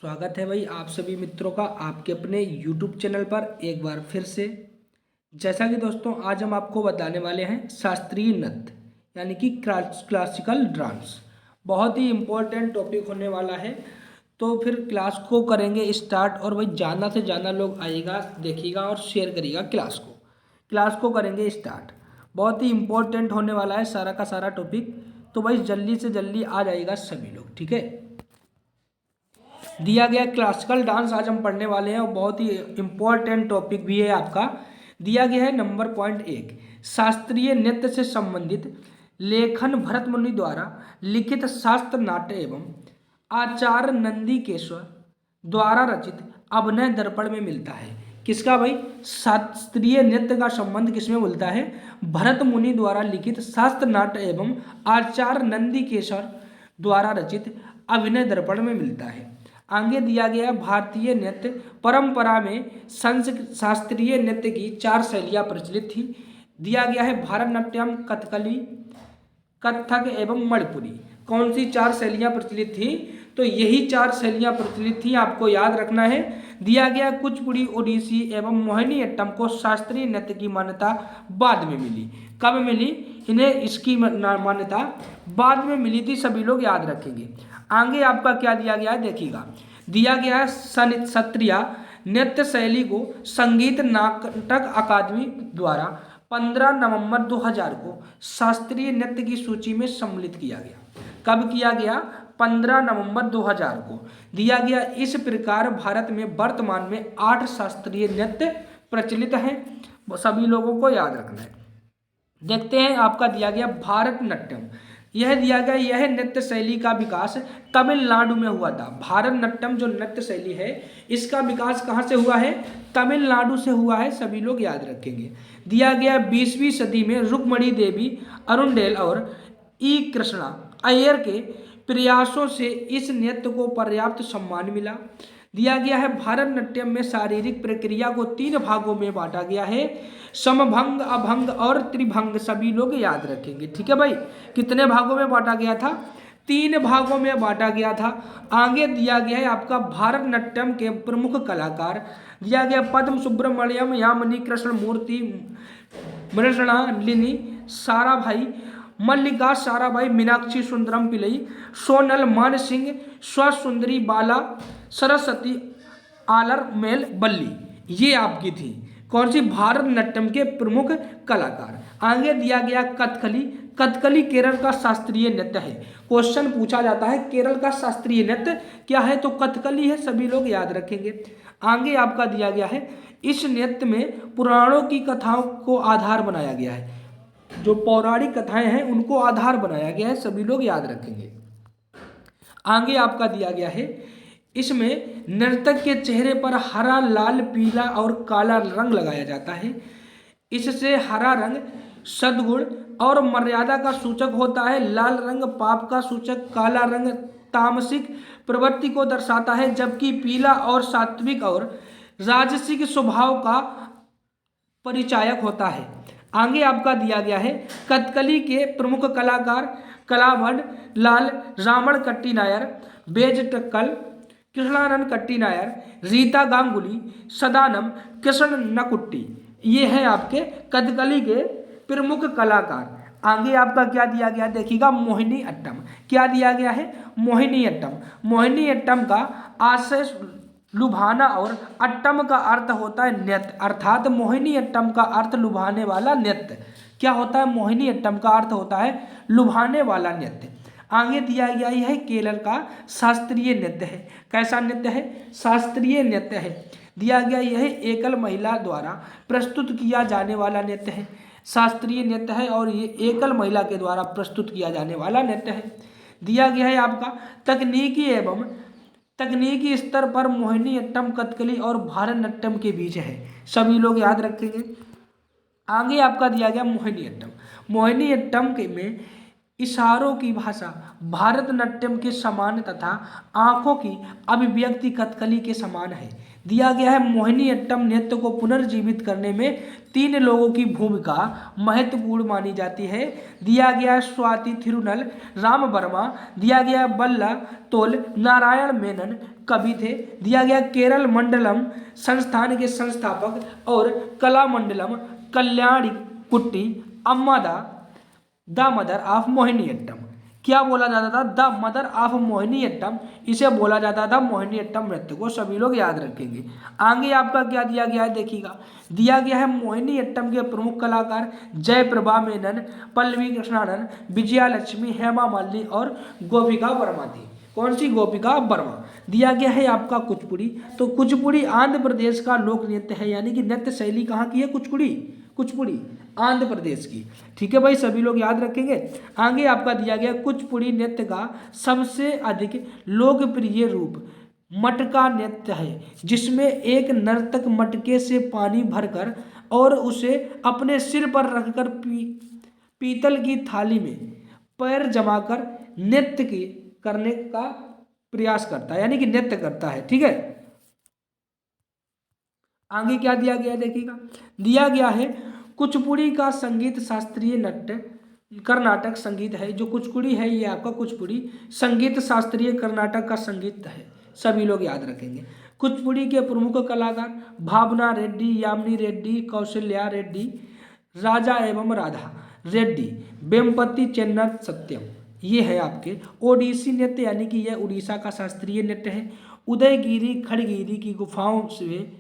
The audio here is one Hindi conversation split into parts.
स्वागत है भाई आप सभी मित्रों का आपके अपने YouTube चैनल पर एक बार फिर से। जैसा कि दोस्तों आज हम आपको बताने वाले हैं शास्त्रीय नृत्य यानी कि क्लासिकल डांस। बहुत ही इम्पोर्टेंट टॉपिक होने वाला है। तो फिर क्लास को करेंगे स्टार्ट और भाई ज़्यादा से ज़्यादा लोग आइएगा, देखिएगा और शेयर करिएगा क्लास को करेंगे स्टार्ट। बहुत ही इम्पोर्टेंट होने वाला है सारा का सारा टॉपिक। तो भाई जल्दी से जल्दी आ जाइएगा सभी लोग, ठीक है। दिया गया क्लासिकल डांस आज हम पढ़ने वाले हैं और बहुत ही इम्पोर्टेंट टॉपिक भी है आपका। दिया गया है नंबर पॉइंट 1, शास्त्रीय नृत्य से संबंधित लेखन भरत मुनि द्वारा लिखित शास्त्र नाट्य एवं आचार्य नंदीकेश्वर द्वारा रचित अभिनय दर्पण में मिलता है। किसका भाई? शास्त्रीय नृत्य का संबंध किसमें मिलता है? भरत मुनि द्वारा लिखित शास्त्र नाट्य एवं आचार्य नंदीकेश्वर द्वारा रचित अभिनय दर्पण में मिलता है। आगे दिया गया भारतीय नृत्य परंपरा में शास्त्रीय नृत्य की 4 शैलियाँ प्रचलित थी। दिया गया है भारतनाट्यम, कथकली, कथक एवं मणिपुरी। कौन सी 4 शैलियाँ प्रचलित थी? तो यही 4 शैलियाँ प्रचलित थी, आपको याद रखना है। दिया गया कुचिपुड़ी, ओडिसी एवं मोहिनीअट्टम को शास्त्रीय नृत्य की मान्यता बाद में मिली। कब मिली? इन्हें इसकी मान्यता बाद में मिली थी, सभी लोग याद रखेंगे। आगे आपका क्या दिया गया है देखिएगा। दिया गया है क्षत्रिय नृत्य शैली को संगीत नाटक अकादमी द्वारा 15 नवंबर 2000 को शास्त्रीय नृत्य की सूची में सम्मिलित किया गया। कब किया गया? 15 नवंबर 2000 को। दिया गया इस प्रकार भारत में वर्तमान में 8 शास्त्रीय नृत्य प्रचलित हैं, सभी लोगों को याद रखना है। देखते हैं आपका दिया गया भारतनाट्यम। यह दिया गया यह नृत्य शैली का विकास तमिलनाडु में हुआ था। भारतनाट्यम जो नृत्य शैली है इसका विकास कहाँ से हुआ है? तमिलनाडु से हुआ है, सभी लोग याद रखेंगे। दिया गया 20वीं सदी में रुक्मणी देवी अरुणडेल और ई कृष्णा अय्यर के प्रयासों से इस नृत्य को पर्याप्त सम्मान मिला। दिया गया है भारतनाट्यम में शारीरिक प्रक्रिया को 3 भागों में बांटा गया है, समभंग, अभंग और त्रिभंग, सभी लोग याद रखेंगे, ठीक है भाई। कितने भागों में बांटा गया था? 3 भागों में बांटा गया था। आगे दिया गया है आपका भारतनाट्यम के प्रमुख कलाकार। दिया गया पद्म सुब्रमण्यम, यामिनी कृष्णमूर्ति, मृणालिनी साराभाई, मल्लिका साराभाई, मीनाक्षी सुंदरम पिल्लई, सोनल मान सिंह, स्वसुंदरी बाला, सरस्वती आलर मेल बल्ली, ये आपकी थी कौन सी? भारतनाट्यम के प्रमुख कलाकार। आगे दिया गया कथकली। कथकली केरल का शास्त्रीय नृत्य है। क्वेश्चन पूछा जाता है केरल का शास्त्रीय नृत्य क्या है? तो कथकली है, सभी लोग याद रखेंगे। आगे आपका दिया गया है इस नृत्य में पुराणों की कथाओं को आधार बनाया गया है। जो पौराणिक कथाएं हैं उनको आधार बनाया गया है, सभी लोग याद रखेंगे। आगे आपका दिया गया है इसमें नर्तक के चेहरे पर हरा, लाल, पीला और काला रंग लगाया जाता है। इससे हरा रंग सद्गुण और मर्यादा का सूचक होता है, लाल रंग पाप का सूचक, काला रंग तामसिक प्रवृत्ति को दर्शाता है, जबकि पीला और सात्विक और राजसिक स्वभाव का परिचायक होता है। आगे आपका दिया गया है कथकली के प्रमुख कलाकार कलाभट्ट, लाल, रामण कट्टी नायर, बेजटक्कल, कृष्णानंद कट्टी नायर, रीता गांगुली, सदानम, कृष्ण नकुट्टी, ये हैं आपके कथकली के प्रमुख कलाकार। आगे आपका क्या दिया गया देखिएगा मोहिनीअट्टम। क्या दिया गया है? मोहिनीअट्टम। मोहिनीअट्टम का आशय लुभाना और अट्टम का अर्थ होता है नृत्य, अर्थात मोहिनीअट्टम का अर्थ लुभाने वाला नृत्य। क्या होता है? मोहिनीअट्टम का अर्थ होता है लुभाने वाला नृत्य। आगे दिया गया यह केरल का शास्त्रीय नृत्य है। कैसा नृत्य है? शास्त्रीय नृत्य है। दिया गया यह एकल महिला द्वारा प्रस्तुत किया जाने वाला नृत्य है। शास्त्रीय नृत्य है और ये एकल महिला के द्वारा प्रस्तुत किया जाने वाला नृत्य है। दिया गया है आपका तकनीकी स्तर पर मोहिनीअट्टम कथकली और भारतनाट्यम के बीच है, सभी लोग याद रखेंगे। आगे आपका दिया गया मोहिनीअट्टम। मोहिनीअट्टम के में इशारों की भाषा भारतनाट्यम के समान तथा आंखों की अभिव्यक्ति कथकली के समान है। दिया गया है मोहिनीअट्टम नृत्य को पुनर्जीवित करने में 3 लोगों की भूमिका महत्वपूर्ण मानी जाती है। दिया गया है स्वाति थिरुनल, राम वर्मा। दिया गया है बल्ला तोल नारायण मेनन कवि थे। दिया गया केरल मंडलम संस्थान के संस्थापक और कला मंडलम कल्याणी कुट्टी अम्मा द मदर ऑफ मोहिनीअट्टम। क्या बोला जाता था? द मदर ऑफ मोहिनीअट्टम, इसे बोला जाता था मोहिनीअट्टम नृत्य को, सभी लोग याद रखेंगे। आगे आपका क्या दिया गया है देखिएगा, दिया गया है मोहिनीअट्टम के प्रमुख कलाकार जयप्रभा मेनन, पल्लवी कृष्णानन, विजया लक्ष्मी, हेमा मालिनी और गोपिका वर्मा थी। कौन सी? गोपिका वर्मा। दिया गया है आपका कुचिपुड़ी, तो कुचिपुड़ी आंध्र प्रदेश का लोक नृत्य है, यानी कि नृत्य शैली कहाँ की है? कुचिपुड़ी आंध्र प्रदेश की। ठीक है भाई, सभी लोग याद रखेंगे। आगे आपका दिया गया कुचिपुड़ी नृत्य का सबसे अधिक लोकप्रिय रूप मटका नृत्य है, जिसमें एक नर्तक मटके से पानी भरकर और उसे अपने सिर पर रखकर पीतल की थाली में पैर जमाकर नृत्य की करने का प्रयास करता है, यानी कि नृत्य करता है। ठीक है, आगे क्या दिया गया देखिएगा, दिया गया है कुचिपुड़ी का संगीत शास्त्रीय नृत्य कर्नाटक संगीत है। जो कुचिपुड़ी है ये आपका कुचिपुड़ी संगीत शास्त्रीय कर्नाटक का संगीत है, सभी लोग याद रखेंगे। कुचिपुड़ी के प्रमुख कलाकार भावना रेड्डी, यामिनी रेड्डी, कौशल्या रेड्डी, राजा एवं राधा रेड्डी, वेम्पति चेन्नर सत्यम, ये है आपके। ओडिसी नृत्य, यानी कि यह उड़ीसा का शास्त्रीय नृत्य है। उदयगिरी खड़गिरी की गुफाओं से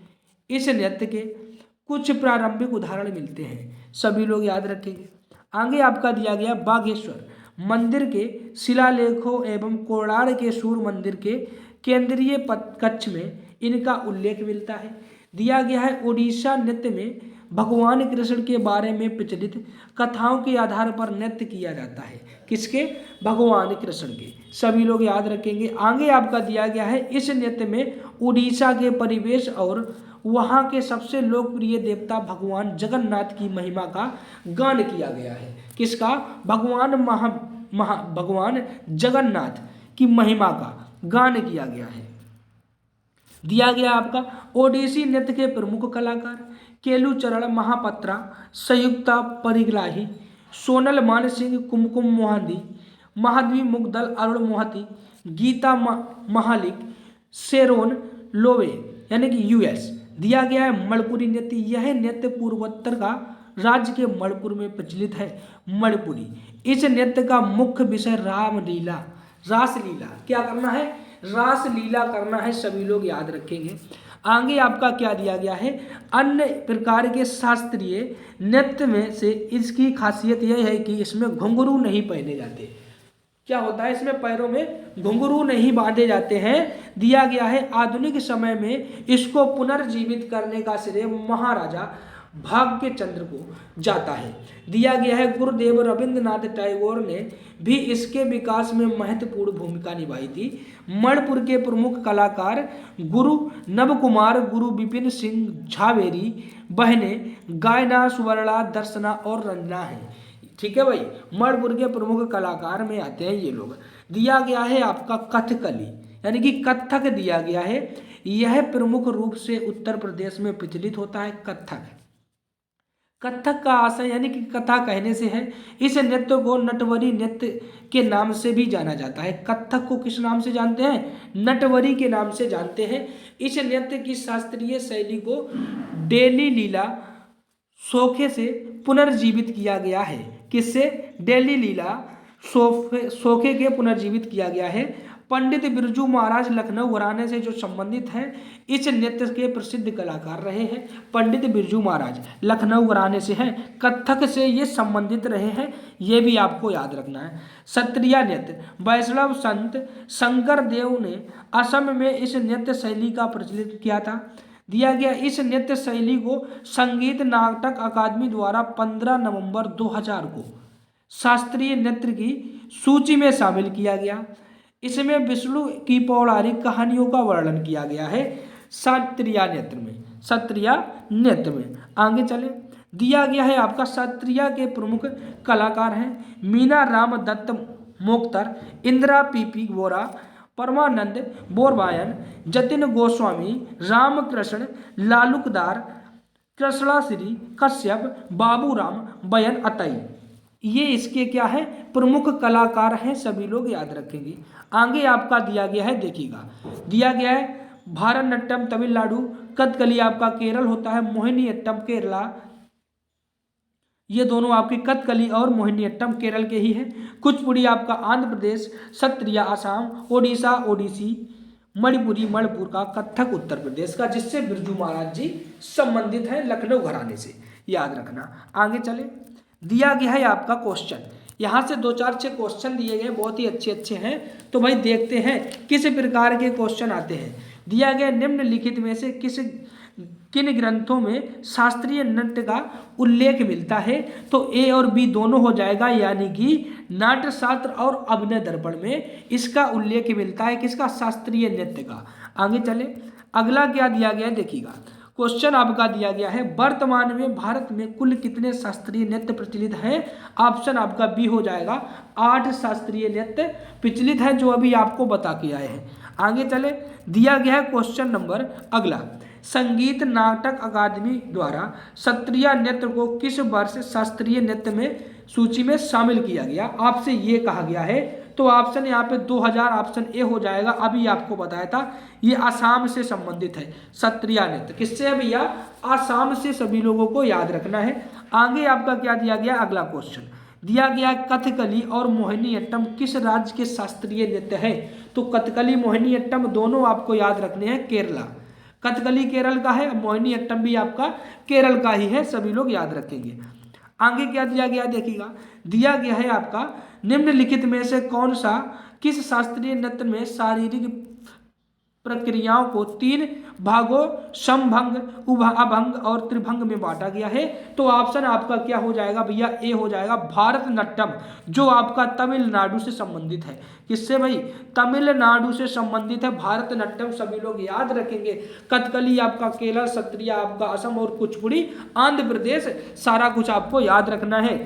इस नृत्य के कुछ प्रारंभिक उदाहरण मिलते हैं, सभी लोग याद रखेंगे। आगे आपका दिया गया बागेश्वर मंदिर के शिलालेखों एवं कोणार्क के सूर्य मंदिर के केंद्रीय कक्ष में इनका उल्लेख मिलता है। दिया गया है उड़ीसा नृत्य में भगवान कृष्ण के बारे में प्रचलित कथाओं के आधार पर नृत्य किया जाता है। किसके? भगवान कृष्ण के, सभी लोग याद रखेंगे। आगे आपका दिया गया है इस नृत्य में उड़ीसा के परिवेश और वहाँ के सबसे लोकप्रिय देवता भगवान जगन्नाथ की महिमा का गान किया गया है। किसका? भगवान जगन्नाथ की महिमा का गान किया गया है। दिया गया आपका ओडिसी नृत्य के प्रमुख कलाकार केलुचरण महापात्रा, संयुक्ता परिग्राही, सोनल मान सिंह, कुमकुम मोहांती, महाद्वी मुगदल, अरुण मोहती, गीता महालिक, शेरोन लोवे, यानी कि यूएस। दिया गया है मणिपुरी नृत्य, यह नृत्य पूर्वोत्तर का राज्य के मणिपुर में प्रचलित है। मणिपुरी इस नृत्य का मुख्य विषय रासलीला, क्या करना है? रासलीला करना है, सभी लोग याद रखेंगे। आगे आपका क्या दिया गया है, अन्य प्रकार के शास्त्रीय नृत्य में से इसकी खासियत यह है कि इसमें घुंघरू नहीं पहने जाते। क्या होता है? इसमें पैरों में घुंघरू नहीं बांधे जाते हैं। दिया गया है आधुनिक समय में इसको पुनर्जीवित करने का श्रेय महाराजा भाग्य चंद्र को जाता है। दिया गया है गुरुदेव रविंद्रनाथ टैगोर ने भी इसके विकास में महत्वपूर्ण भूमिका निभाई थी। मणिपुर के प्रमुख कलाकार गुरु नवकुमार, गुरु विपिन सिंह झावेरी, बहने गायना, सुवर्णा, दर्शना और रंजना हैं। ठीक है भाई, मणिपुर के प्रमुख कलाकार में आते हैं ये लोग। दिया गया है आपका कथकली, यानी कि कथक दिया गया है। यह प्रमुख रूप से उत्तर प्रदेश में प्रचलित होता है। कथक का आशय यानी कि कथा कहने से है। इस नृत्य को नटवरी नृत्य के नाम से भी जाना जाता है। कथक को किस नाम से जानते हैं? नटवरी के नाम से जानते हैं। इस नृत्य की शास्त्रीय शैली को डेली लीला सोखे से पुनर्जीवित किया गया है। किससे? डेली लीला सोखे के पुनर्जीवित किया गया है। पंडित बिरजू महाराज लखनऊ घराने से जो संबंधित हैं, इस नृत्य के प्रसिद्ध कलाकार रहे हैं। पंडित बिरजू महाराज लखनऊ घराने से हैं, कथक से ये संबंधित रहे हैं, ये भी आपको याद रखना है। सत्रिया नृत्य वैष्णव संत शंकर देव ने असम में इस नृत्य शैली का प्रचलित किया था। दिया गया इस नृत्य शैली को संगीत नाटक अकादमी द्वारा 15 नवंबर 2000 को शास्त्रीय नृत्य की सूची में शामिल किया गया। इसमें विष्णु की पौराणिक कहानियों का वर्णन किया गया है सत्रिया नृत्य में। आगे चले, दिया गया है आपका सत्रिया के प्रमुख कलाकार हैं मीना राम दत्त मोख्तर, इंदिरा पीपी वोरा, परमानंद बोरबायन, जतिन गोस्वामी, रामकृष्ण लालुकदार, कृष्णाश्री कश्यप, बाबूराम बयन अतई, ये इसके क्या है प्रमुख कलाकार हैं, सभी लोग याद रखेंगे। आगे आपका दिया गया है, देखिएगा दिया गया है भारतनाट्यम तमिलनाडु, कथकली आपका केरल होता है, मोहिनीअट्टम केरला, ये दोनों आपके कथकली और मोहिनीअट्टम केरल के ही हैं। कुचिपुड़ी आपका आंध्र प्रदेश, सत्रिया आसाम, ओडिशा ओडिसी, मणिपुरी मणिपुर का, कथक उत्तर प्रदेश का, जिससे बिरजू महाराज जी संबंधित हैं लखनऊ घराने से, याद रखना। आगे चले, दिया गया है आपका क्वेश्चन, यहाँ से 2-4-6 क्वेश्चन दिए गए, बहुत ही अच्छे अच्छे हैं। तो भाई देखते हैं किस प्रकार के क्वेश्चन आते हैं। दिया गया निम्नलिखित में से किन ग्रंथों में शास्त्रीय नृत्य का उल्लेख मिलता है, तो ए और बी दोनों हो जाएगा, यानी कि नाट्य शास्त्र और अभिनय दर्पण में इसका उल्लेख मिलता है, किसका, शास्त्रीय नृत्य का। आगे चले, अगला क्या दिया गया है, देखिएगा क्वेश्चन आपका दिया गया है, वर्तमान में भारत में कुल कितने शास्त्रीय नृत्य प्रचलित हैं। ऑप्शन आपका बी हो जाएगा, 8 शास्त्रीय नृत्य प्रचलित है, जो अभी आपको बता के आए हैं। आगे चले, दिया गया है क्वेश्चन नंबर अगला, संगीत नाटक अकादमी द्वारा शास्त्रीय नृत्य को किस वर्ष शास्त्रीय नृत्य में सूची में शामिल किया गया, आपसे ये कहा गया है। तो ऑप्शन यहाँ पे 2000 ऑप्शन ए हो जाएगा, अभी आपको बताया था, ये आसाम से संबंधित है शास्त्रीय नृत्य, किससे है भैया, आसाम से, सभी लोगों को याद रखना है। आगे आपका क्या दिया गया, अगला क्वेश्चन दिया गया, कथकली और मोहिनीअट्टम किस राज्य के शास्त्रीय नृत्य है। तो कथकली मोहिनीअट्टम दोनों आपको याद रखने हैं केरला, कथकली केरल का है, मोहिनीअट्टम भी आपका केरल का ही है, सभी लोग याद रखेंगे। आगे क्या दिया गया, देखिएगा दिया गया है आपका, निम्नलिखित में से कौन सा किस शास्त्रीय नृत्य में शारीरिक प्रक्रियाओं को 3 भागों समभंग, अभंग और त्रिभंग में बांटा गया है। तो ऑप्शन आपका क्या हो जाएगा भैया, ए हो जाएगा, भारतनाट्यम, जो आपका तमिलनाडु से संबंधित है। किससे भाई, तमिलनाडु से संबंधित है भारतनाट्यम, सभी लोग याद रखेंगे। कथकली आपका केरल, सत्रिया आपका असम और कुचिपुड़ी आंध्र प्रदेश, सारा कुछ आपको याद रखना है।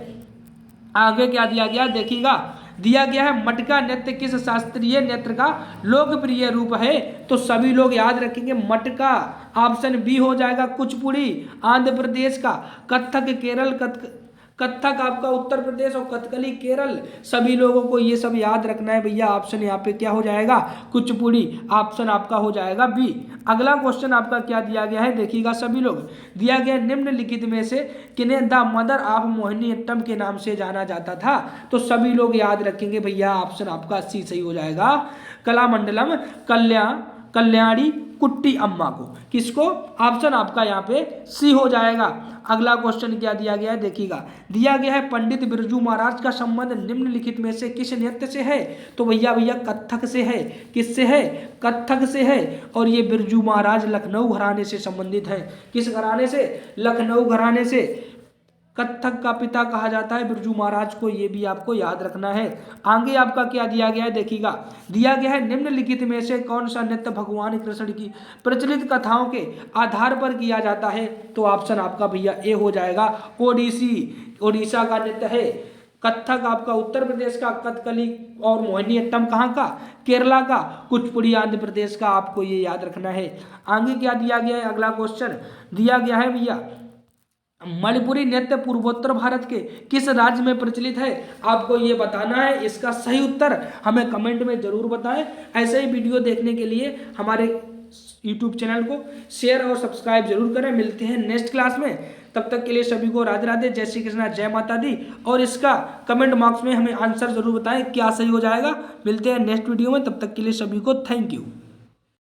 आगे क्या दिया गया, देखिएगा दिया गया है, मटका नृत्य किस शास्त्रीय नृत्य का लोकप्रिय रूप है। तो सभी लोग याद रखेंगे मटका, ऑप्शन बी हो जाएगा, कुचिपुड़ी आंध्र प्रदेश का, कथक केरल, कथक आपका उत्तर प्रदेश और कथकली केरल, सभी लोगों को ये सब याद रखना है भैया। ऑप्शन यहाँ पे क्या हो जाएगा, कुचिपुड़ी, ऑप्शन आपका हो जाएगा बी। अगला क्वेश्चन आपका क्या दिया गया है, देखिएगा सभी लोग, दिया गया निम्नलिखित में से किन्हें द मदर ऑफ मोहिनीअट्टम के नाम से जाना जाता था। तो सभी लोग याद रखेंगे भैया, ऑप्शन आपका सी सही हो जाएगा, कलामंडलम कल्याणी कुट्टी अम्मा को, किसको, ऑप्शन आपका यहाँ पे सी हो जाएगा। अगला क्वेश्चन क्या दिया गया है, देखिएगा दिया गया है, पंडित बिरजू महाराज का संबंध निम्नलिखित में से किस नृत्य से है। तो भैया कथक से है, किससे है, कथक से है। और ये बिरजू महाराज लखनऊ घराने से संबंधित है, किस घराने से, लखनऊ घराने से। कथक का पिता कहा जाता है बिरजू महाराज को, ये भी आपको याद रखना है। आगे आपका क्या दिया गया है, देखिएगा दिया गया है, निम्नलिखित में से कौन सा नृत्य भगवान कृष्ण की प्रचलित कथाओं के आधार पर किया जाता है। तो ऑप्शन आपका भैया ए हो जाएगा, ओडिसी, ओडिशा का नृत्य है। कथक आपका उत्तर प्रदेश का, कथकली और मोहिनीअट्टम कहाँ का, केरला का, कुचिपुड़ी आंध्र प्रदेश का, आपको ये याद रखना है। आगे क्या दिया गया है, अगला क्वेश्चन दिया गया है भैया, मणिपुरी नृत्य पूर्वोत्तर भारत के किस राज्य में प्रचलित है, आपको ये बताना है। इसका सही उत्तर हमें कमेंट में जरूर बताएं। ऐसे ही वीडियो देखने के लिए हमारे YouTube चैनल को शेयर और सब्सक्राइब जरूर करें। मिलते हैं नेक्स्ट क्लास में, तब तक के लिए सभी को राधे राधे, जय श्री कृष्णा, जय माता दी। और इसका कमेंट बॉक्स में हमें आंसर जरूर बताएं क्या सही हो जाएगा। मिलते हैं नेक्स्ट वीडियो में, तब तक के लिए सभी को थैंक यू।